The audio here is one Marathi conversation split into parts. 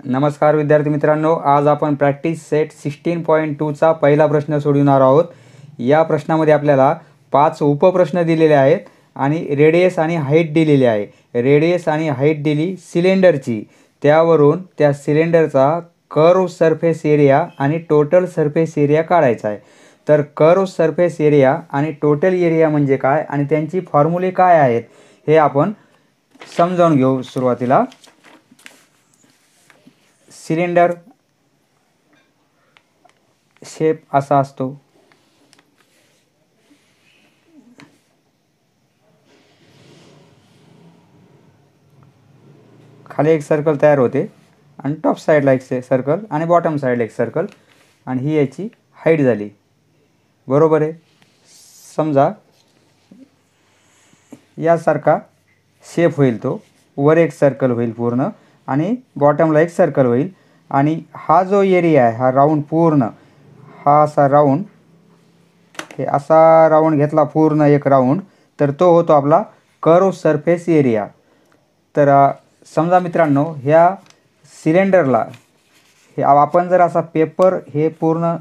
नमस्कार विद्यार्थी मित्रांनो, आज आपण प्रॅक्टिस सेट 16.2चा पहिला प्रश्न सोडवणार आहोत। या प्रश्नामध्ये आपल्याला 5 उपप्रश्न दिलेले आहेत आणि रेडियस आणि हाईट दिलेली आहे। रेडियस आणि हाईट दिली सिलेंडरची, त्यावरून त्या सिलेंडरचा कर्व सरफेस एरिया आणि टोटल सरफेस एरिया काढायचा आहे। तर कर्व सरफेस एरिया आणि टोटल एरिया म्हणजे काय आणि त्यांची फॉर्म्युले काय आहेत हे आपण समजावून घेऊ। सुरुवातीला सिलेंडर शेप असा असतो। खाली एक सर्कल तयार होते आणि टॉप साइडला एक सर्कल आणि बॉटम साइडला एक सर्कल, आणि ही याची हाईट झाली, बरोबर आहे। समजा यासारखा शेप होईल, तो वर एक सर्कल होईल पूर्ण आणि बॉटमला एक सर्कल होईल, आणि हा जो एरिया आहे हा राऊंड पूर्ण, हा असा राऊंड, हे असा राऊंड घेतला पूर्ण एक राऊंड, तर तो होतो आपला कर्व सरफेस एरिया। तर समजा मित्रांनो, ह्या सिलेंडरला हे आपण जर असा पेपर हे पूर्ण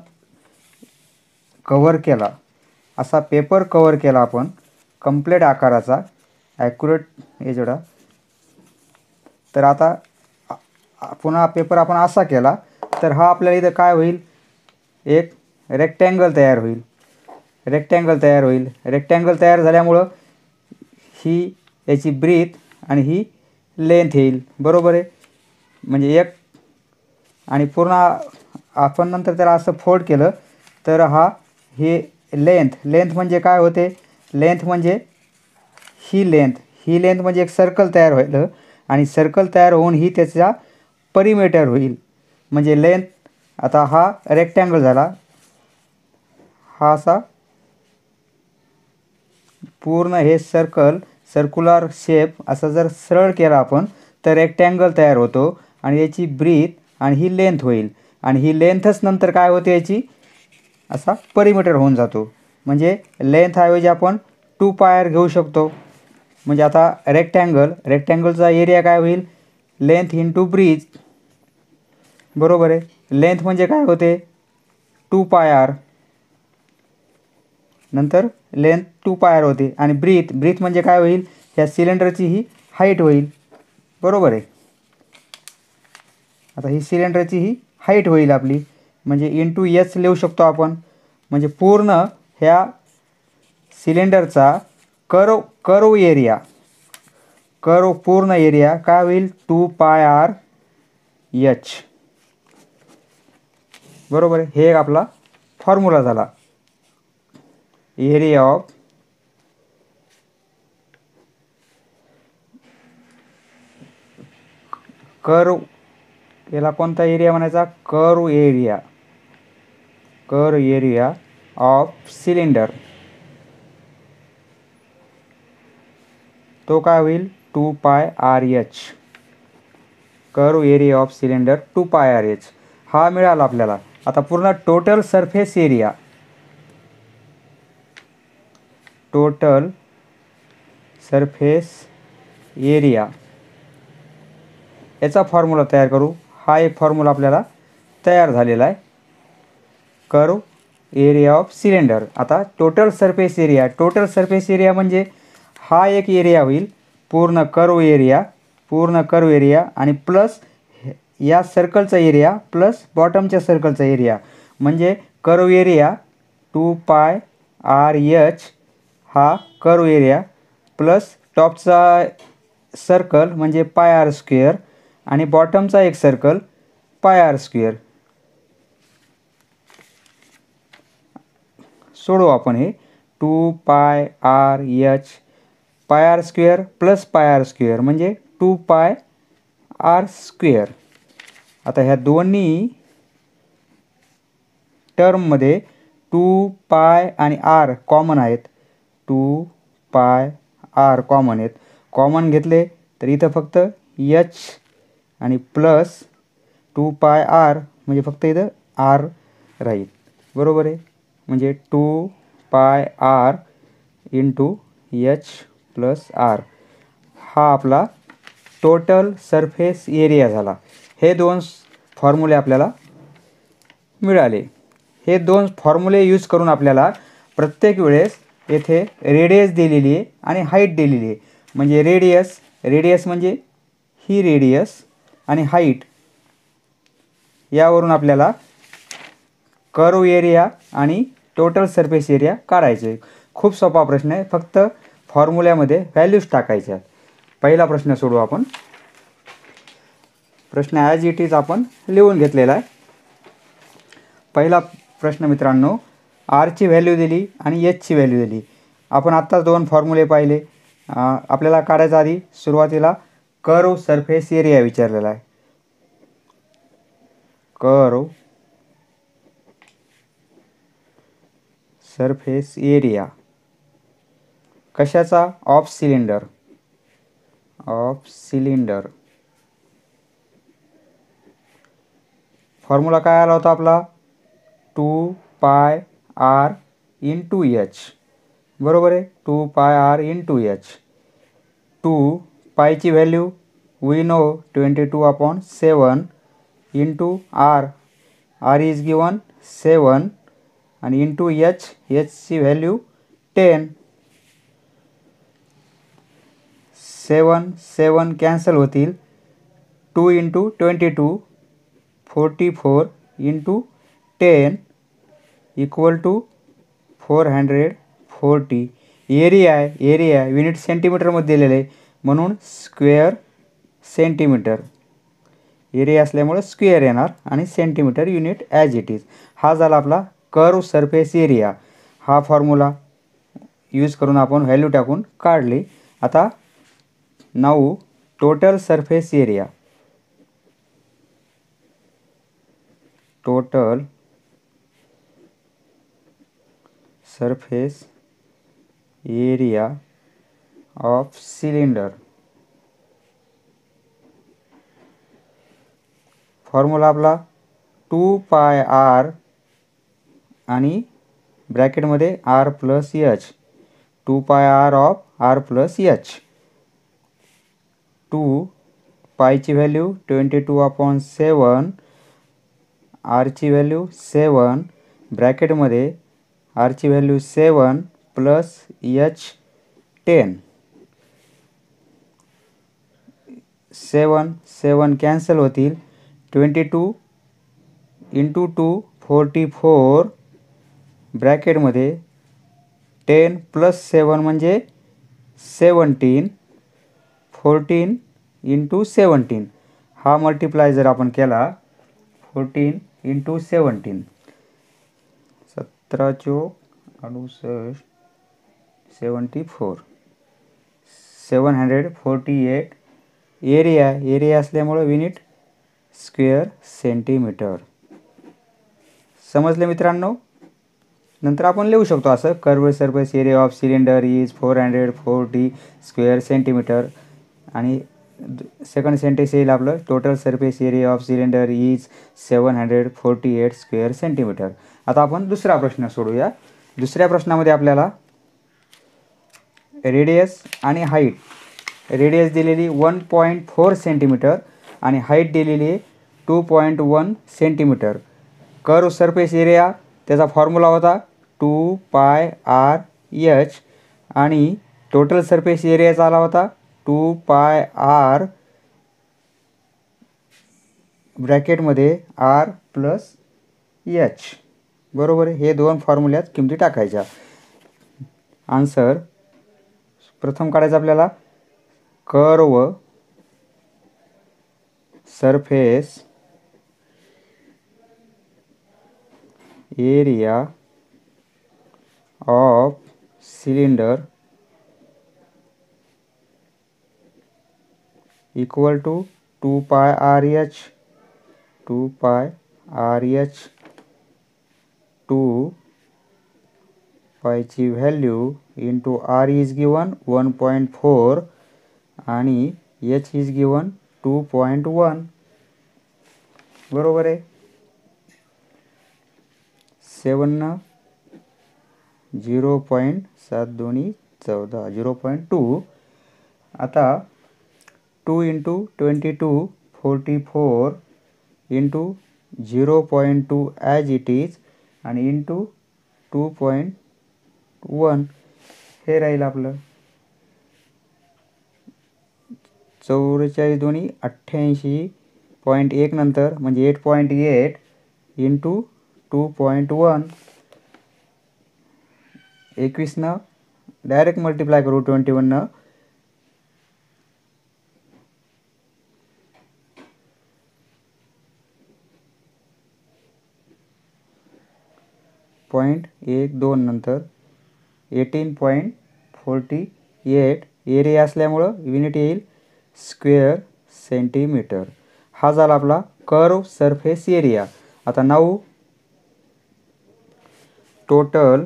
कव्हर केला, असा पेपर कव्हर केला आपण कंप्लीट आकाराचा, ॲक्युरेट एवढा, तर आता पुन्हा पेपर आपण असा केला तर हा आपल्याला इथं काय होईल, एक रेक्टँगल तयार होईल। रेक्टँगल तयार झाल्यामुळं ही याची ब्रीथ आणि ही लेंथ येईल, बरोबर आहे। म्हणजे एक, आणि पूर्ण आपण नंतर त्याला असं फोल्ड केलं तर हा हे लेंथ म्हणजे काय होते, लेंथ म्हणजे ही लेंथ म्हणजे एक सर्कल तयार होईल, आणि सर्कल तयार होऊन ही त्याचा परिमीटर होईल, म्हणजे लेंथ। आता हा रेक्टँगल झाला, हा असा पूर्ण हे सर्क्युलर शेप असा जर सरळ केला आपण तर रेक्टँगल तयार होतो, आणि याची ब्रीथ आणि ही लेंथ होईल, आणि ही लेंथच नंतर काय होते याची असा परिमीटर होऊन जातो। म्हणजे लेंथ ऐवजी आपण 2πr घेऊ शकतो। म्हणजे आता रेक्टँगलचा एरिया काय होईल, लेंथ इंटू ब्रीथ, बरोबर आहे। लेंथ म्हणजे काय होते 2πr, नंतर लेंथ 2πr होते, आणि ब्रीथ म्हणजे काय होईल, ह्या सिलेंडरची ही हाईट होईल, बरोबर आहे। आता ही सिलेंडरची ही हाईट होईल आपली, म्हणजे इंटू एच लिहू शकतो आपण। म्हणजे पूर्ण ह्या सिलेंडरचा कर्व एरिया, पूर्ण एरिया काय होईल 2πr एच, बरोबर आहे। हे एक आपला फॉर्म्युला झाला, एरिया ऑफ कर्व, याला कोणता एरिया म्हणायचा, कर्व एरिया ऑफ सिलेंडर, तो काय होईल 2πrh, curve area of cylinder 2πrh हा मिळाला आपल्याला। आता पूर्ण टोटल सरफेस एरिया याचा फॉर्म्युला तयार करू। हा एक फॉर्म्युला आपल्याला तयार झालेला आहे, कर्व एरिया ऑफ सिलेंडर। आता टोटल सरफेस एरिया म्हणजे हा एक एरिया होईल, पूर्ण कर्व एरिया आणि प्लस या सर्कलचा एरिया प्लस बॉटमच्या सर्कलचा एरिया, म्हणजे कर्व एरिया 2πrh हा कर्व एरिया, प्लस टॉपचा सर्कल म्हणजे πr², आणि बॉटमचा एक सर्कल πr²। सोडू आपण हे 2πrh πr² प्लस πr² म्हणजे 2πr²। आता ह्या दोन्ही टर्ममध्ये 2π आणि r कॉमन आहेत, 2πr कॉमन आहेत। कॉमन घेतले तर इथं फक्त h आणि प्लस 2πr म्हणजे फक्त इथं r राहील, बरोबर आहे। म्हणजे 2πr into h plus r हा आपला टोटल सरफेस एरिया झाला। हे दोन फॉर्म्युले आपल्याला मिळाले. हे दोन फॉर्म्युले यूज करून आपल्याला प्रत्येक वेळेस येथे रेडियस दिलेली आहे आणि हाईट दिलेली आहे. म्हणजे रेडियस म्हणजे ही रेडियस आणि हाईट, यावरून आपल्याला कर्व एरिया आणि टोटल सरफेस एरिया काढायचे. खूप सोपा प्रश्न आहे, फक्त फॉर्म्युल्यामध्ये व्हॅल्यूज टाकायच्या. पहिला प्रश्न सोडवू आपण. प्रश्न ॲज इट इज आपण लिहून घेतलेला आहे. पहिला प्रश्न मित्रांनो, आरची व्हॅल्यू दिली आणि एचची व्हॅल्यू दिली. आपण आत्ताच दोन फॉर्म्युले पाहिले. आपल्याला काढायच्या आधी सुरुवातीला कर्व सरफेस एरिया विचारलेला आहे. कर्व सरफेस एरिया कशाचा? Of cylinder. फॉर्म्युला काय आला होता आपला? 2πr into H. बरोबर आहे, 2πr इंटू एच. 2 पायची value we know 22/7 into R is given 7 आणि इंटू एचची व्हॅल्यू 10. 7 कॅन्सल होतील. 2 into 22 44 into 10 equal to 440. Area unit सेंटीमीटरमध्ये दिलेलं आहे, म्हणून स्क्वेअर सेंटीमीटर. एरिया असल्यामुळे स्क्वेअर येणार आणि centimetre unit as it is. हा झाला आपला कर्व सरफेस एरिया. हा फॉर्म्युला यूज करून आपण व्हॅल्यू टाकून काढली. आता now total surface area. Total surface area of cylinder. Formula आपला 2πr आणि ब्रॅकेटमध्ये r plus H. 2πr of r plus H. 2 पायची व्हॅल्यू 22/7, आरची व्हॅल्यू 7, ब्रॅकेटमध्ये आरची व्हॅल्यू 7 प्लस एच 10. 7 कॅन्सल होतील. 22 इंटू 2 44 ब्रॅकेटमध्ये 10 प्लस 7 म्हणजे 17. 14 इंटू 17. हा मल्टिप्लाय जर आपण केला 14 इंटू 17, 17 चोक 68, 74, 748. एरिया असल्यामुळे युनिट स्क्वेअर सेंटीमीटर. समजले मित्रांनो? नंतर आपण लिहू शकतो असं, curve surface area of cylinder is 440 square centimetre. आणि सेकंड सेंटेन्स येईल आपलं, total surface area of cylinder is 748 square centimetre. आता आपण दुसरा प्रश्न सोडूया. दुसऱ्या प्रश्नामध्ये आपल्याला रेडियस आणि हाईट. रेडियस दिलेली 1.4 सेंटीमीटर आणि हाईट दिलेली आहे 2.1 सेंटीमीटर. कर्व सरफेस एरिया त्याचा फॉर्म्युला होता 2πr आणि टोटल सरफेस एरियाचा आला होता 2πr ब्रॅकेटमध्ये r प्लस एच. बरोबर आहे. हे दोन फॉर्म्युल्यात किमती टाकायच्या. आन्सर प्रथम काढायचं आपल्याला, curve surface area of cylinder equal to 2πrh. 2 पायची व्हॅल्यू इंटू r इज गिवन 1.4 आणि h इज गिवन 2.1. बरोबर आहे. 7 0.7 14 0.2. आता 2 into 22 44 into 0.2 as it is आणि इंटू 2.1 हे राहील आपलं 44 दोन्ही 88.1 नंतर म्हणजे 8.8 इंटू 2.1 21 डायरेक्ट मल्टिप्लाय करू 21 0.12 नंतर 18.48 एरिया असल्यामुळं युनिट येईल स्क्वेअर सेंटीमीटर. हा झाला आपला कर्व सरफेस एरिया. आता 9 टोटल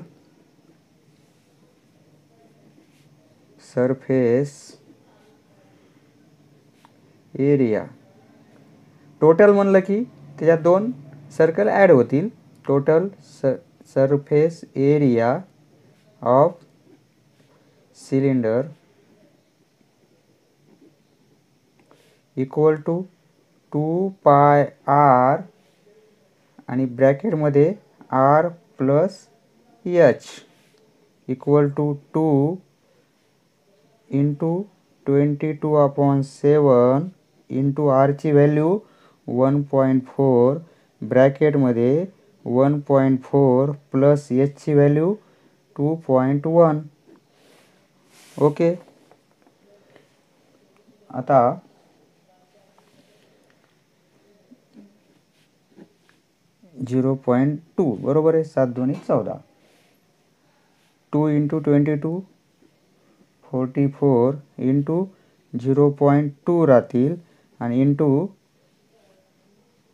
सरफेस एरिया. टोटल म्हणलं की त्याच्यात 2 सर्कल ॲड होतील. Total surface area of cylinder equal to 2πr आणि ब्रॅकेटमध्ये r plus h equal to 2 into 22/7 into आरची व्हॅल्यू 1.4 ब्रॅकेटमध्ये 1.4 प्लस एचची व्हॅल्यू 2.1. ओके. आता 0.2 बरोबर आहे. 7 2 14. 2 इंटू 22 44 इंटू 0.2 राहतील आणि इंटू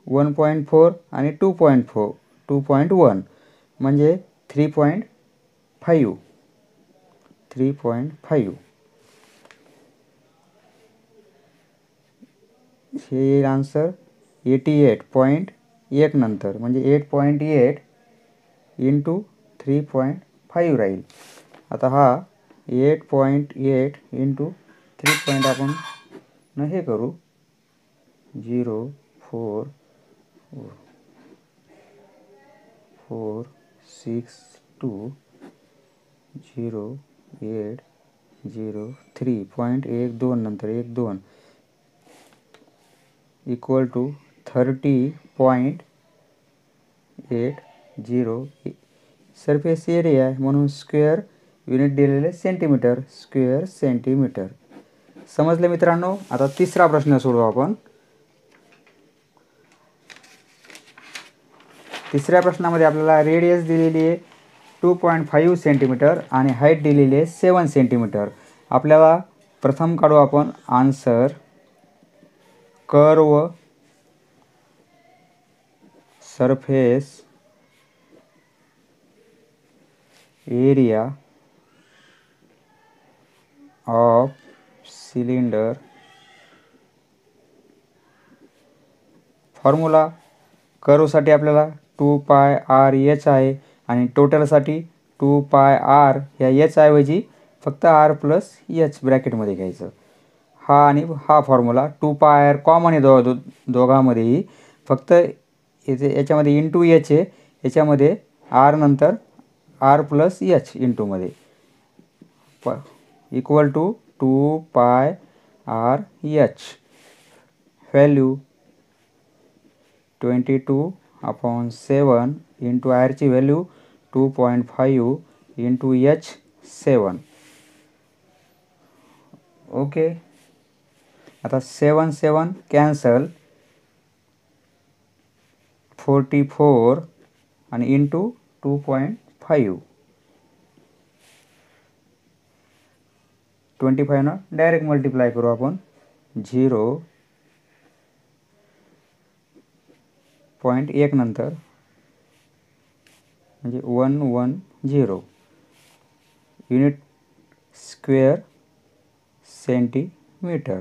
1.4 आणि 2.1 म्हणजे 3.5. हे येईल आन्सर 88.1 नंतर म्हणजे 8.8 इंटू 3.5 राहील. आता हा 8.8 इंटू 3 आपण न हे करू 0 4 4 6 2 0 8 0 3.12 नंतर 12 इक्वल टू 30.80. सरफेस एरिया आहे म्हणून स्क्वेअर युनिट दिलेले सेंटीमीटर. Square centimetre. समजले मित्रांनो. आता तिसरा प्रश्न सोडवू आपण. तिसऱ्या प्रश्नामध्ये आपल्याला रेडियस दिलेली आहे 2.5 सेंटीमीटर आणि हाईट दिलेली आहे 7 सेंटीमीटर. आपल्याला प्रथम काढू आपण answer curve surface area of cylinder. Formula कर्वसाठी आपल्याला 2πrh आहे आणि टोटलसाठी 2πr ह्या h ऐवजी फक्त r प्लस h ब्रॅकेटमध्ये घ्यायचं. हा आणि हा फॉर्म्युला 2πr कॉमन आहे दोघांमध्येही. फक्त याच्यामध्ये इंटू एच आहे, याच्यामध्ये r नंतर r प्लस एच इंटूमध्ये equal to 2πrh. Value 22/7 into आरची व्हॅल्यू 2.5 इंटू एच 7. ओके. आता 7 7 कॅन्सल 44 आणि इंटू 2.5 25 ना डायरेक्ट मल्टिप्लाय करू आपण 0.1 नंतर म्हणजे 110 unit square centimetre.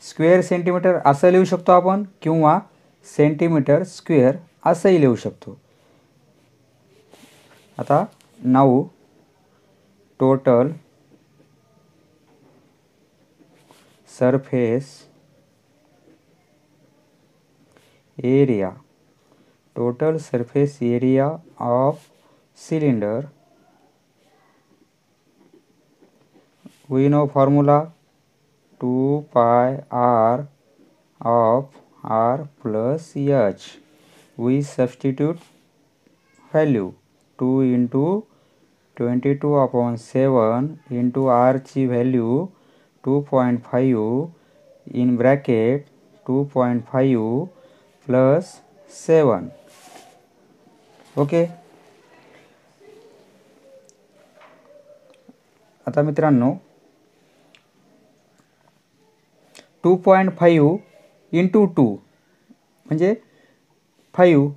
Square centimetre असं लिहू शकतो आपण किंवा सेंटीमीटर स्क्वेअर असंही लिहू शकतो. आता 9 total surface area, total surface area of cylinder. We know formula 2 pi r of r plus h. We substitute value 2 into 22 upon 7 into r ची value 2.5 in bracket 2.5 plus 7. Okay. आता मित्रांनो 2.5 इंटू 2 म्हणजे 5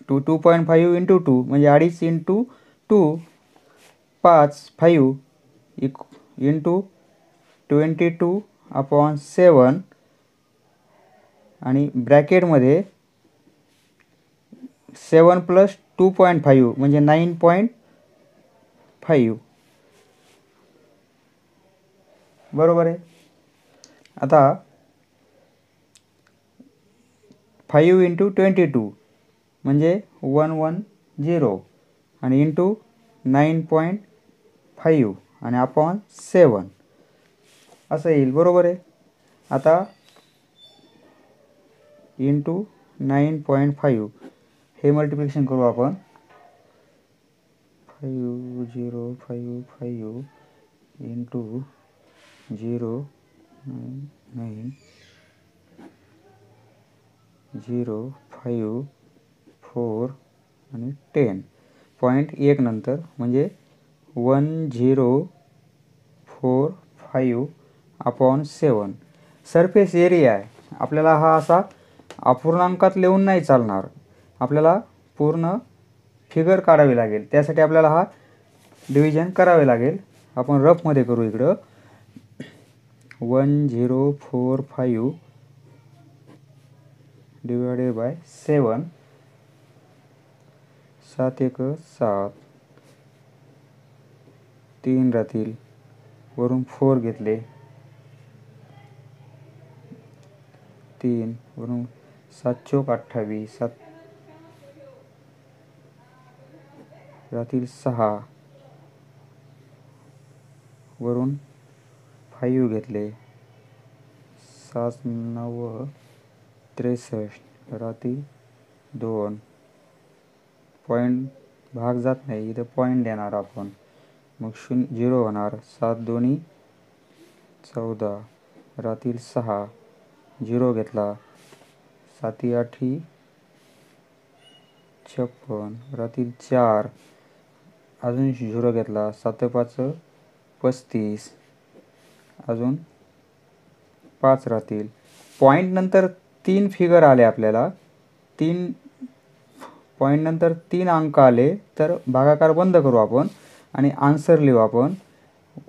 2.5 इंटू 2 म्हणजे 2.5 इंटू 2 5 इंटू 22 अपॉन 7 आणि ब्रॅकेटमध्ये 7 प्लस 2.5 म्हणजे 9.5 बरोबर आहे. आता 5 इंटू 22 म्हणजे 110 आणि इंटू 9.5 आणि अपॉन 7 असं येईल. बरोबर आहे. आता इंटू 9.5 हे मल्टिप्लिकेशन करू आपण. 5055 इंटू 0.905 आणि 10.1 नंतर म्हणजे 1045 अपॉन 7 सरफेस एरिया आहे. आपल्याला हा असा अपूर्णांकात लिहून नाही चालणार. आपल्याला पूर्ण फिगर काढावी लागेल. त्यासाठी आपल्याला हा डिव्हिजन करावे लागेल. आपण रफमध्ये करू. इकडं 1045 डिवायडेड बाय 7 7 1 7 3 राहतील. वरून 4 घेतले 3 वरून 7 चौक 28 7 राहतील 6 वरून 5 घेतले 7 9 63 राहतील 2 पॉईंट भाग जात नाही. इथं पॉईंट देणार आपण. मग 0 होणार. 7 2 14 राहतील 6 0 घेतला 7 8 56 राहतील 4 अजून 0 घेतला 7 5 35 अजून 5 राहतील. पॉईंट नंतर 3 फिगर आले आपल्याला. 3 पॉईंट नंतर 3 अंक आले तर भागाकार बंद करू आपण आणि आन्सर लिहू आपण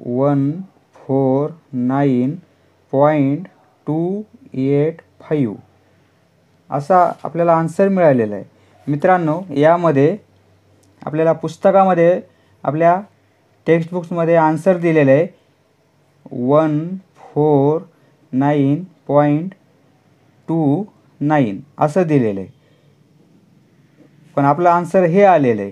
149.285 असा आपल्याला आन्सर मिळालेला आहे. मित्रांनो, यामध्ये आपल्याला पुस्तकामध्ये आपल्या टेक्स्टबुक्समध्ये आन्सर दिलेलं आहे 149.29 असं दिलेलं आहे. पण आपलं आन्सर हे आलेलं आहे.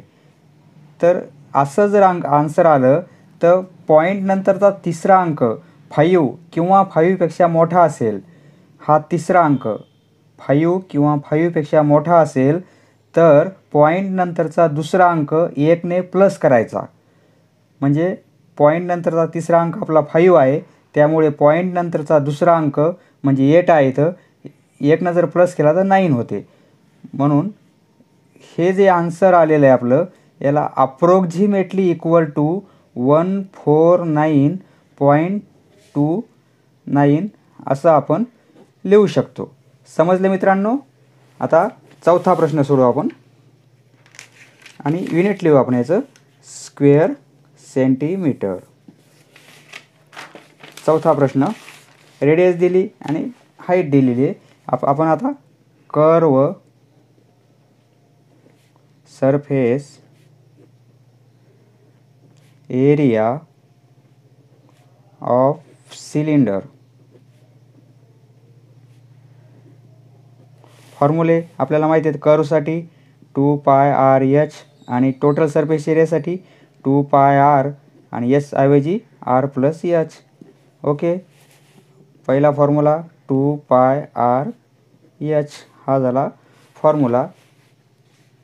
तर असं जर आन्सर आलं तर पॉईंट नंतरचा तिसरा अंक 5 किंवा 5पेक्षा मोठा असेल. हा तिसरा अंक 5 किंवा 5पेक्षा मोठा असेल तर पॉईंट नंतरचा दुसरा अंक 1 ने प्लस करायचा. म्हणजे पॉईंट नंतरचा तिसरा अंक आपला 5 आहे. त्यामुळे पॉईंट नंतरचा दुसरा अंक म्हणजे 8 आहे. तर 1 ने जर प्लस केला तर 9 होते. म्हणून हे जे आन्सर आलेलं आहे आपलं याला अप्रोक्झिमेटली इक्वल टू 149.29 असं आपण लिहू शकतो. समजले मित्रांनो? आता चौथा प्रश्न सोडवू आपण आणि युनिट लिहू आपण याचं स्क्वेअर सेंटीमीटर. चौथा प्रश्न रेडियस दिली आणि हाईट दिलेली आहे. आपण आता curve surface area of cylinder फॉर्म्युले आपल्याला माहिती आहेत. कर्वसाठी 2πr/h आणि टोटल सरफेस एरियासाठी 2πr आणि s ऐवजी r+h. ओके, पहिला फॉर्म्युला 2πr/h हा झाला formula.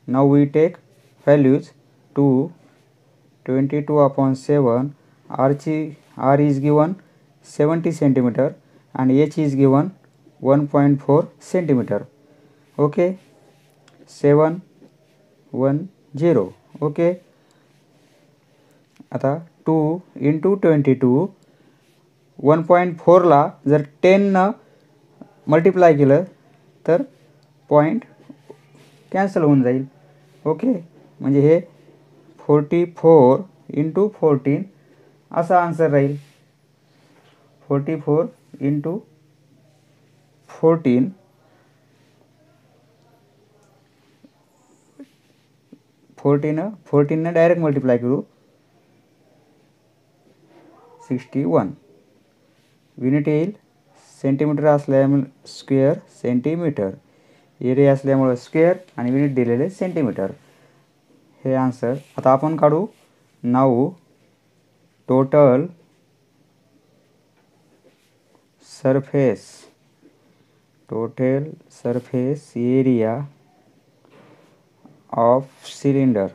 Now we take values. 22/7 r is given 70 cm and h is given 1.4 cm. Okay, 710. Okay, आता 2 × 22 1.4 ला जर 10 न मल्टिप्लाय केलं तर पॉईंट कॅन्सल होऊन जाईल. ओके, म्हणजे हे 44 × 14 असा आन्सर राहील. 44 × 14 14 डायरेक्ट मल्टिप्लाय करू 61. युनिट येईल सेंटीमीटर असल्यामुळे स्क्वेअर सेंटीमीटर, एरिया असल्यामुळे स्क्वेअर आणि युनिट दिलेले सेंटीमीटर. हे आन्सर. आता आपण काढू. Now total surface area of cylinder.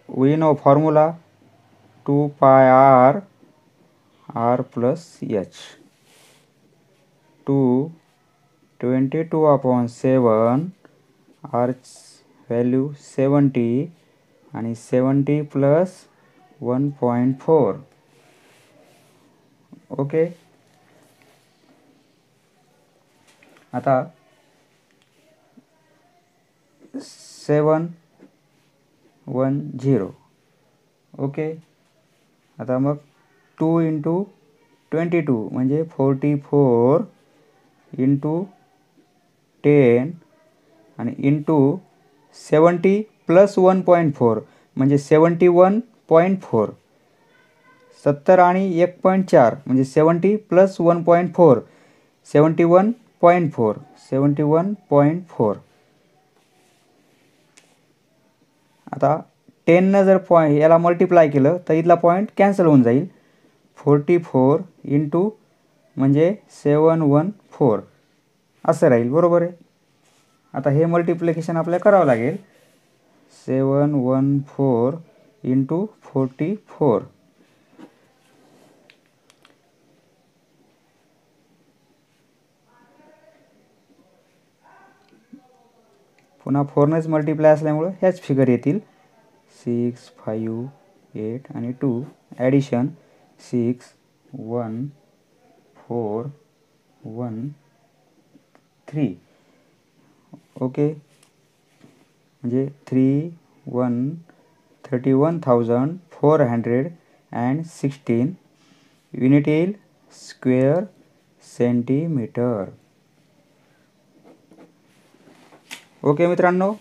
we know formula 2πr r+h. 22/7 r value 70 आणि 70 + 1.4. ओके, आता 710. ओके, आता मग 2 × 22 म्हणजे 44 × 10 आणि इंटू 70 + 1.4 म्हणजे 71.4. 70 आणि 1.4 म्हणजे 70 + 1.4 71.4. आता 10 न जर याला मल्टिप्लाय केलं तर इथला पॉईंट कॅन्सल होऊन जाईल. 44 × म्हणजे 714 असं राहील. बरोबर आहे. आता हे मल्टिप्लिकेशन आपल्याला करावं लागेल. 714 × 44. पुन्हा 4नेच मल्टिप्लाय असल्यामुळं ह्याच फिगर येतील. 6, 5, 8 आणि 2 ॲडिशन 6, 1, 4, 1, 3. ओके, म्हणजे 31,416 युनिट येईल स्क्वेअर सेंटीमीटर. ओके मित्रांनो.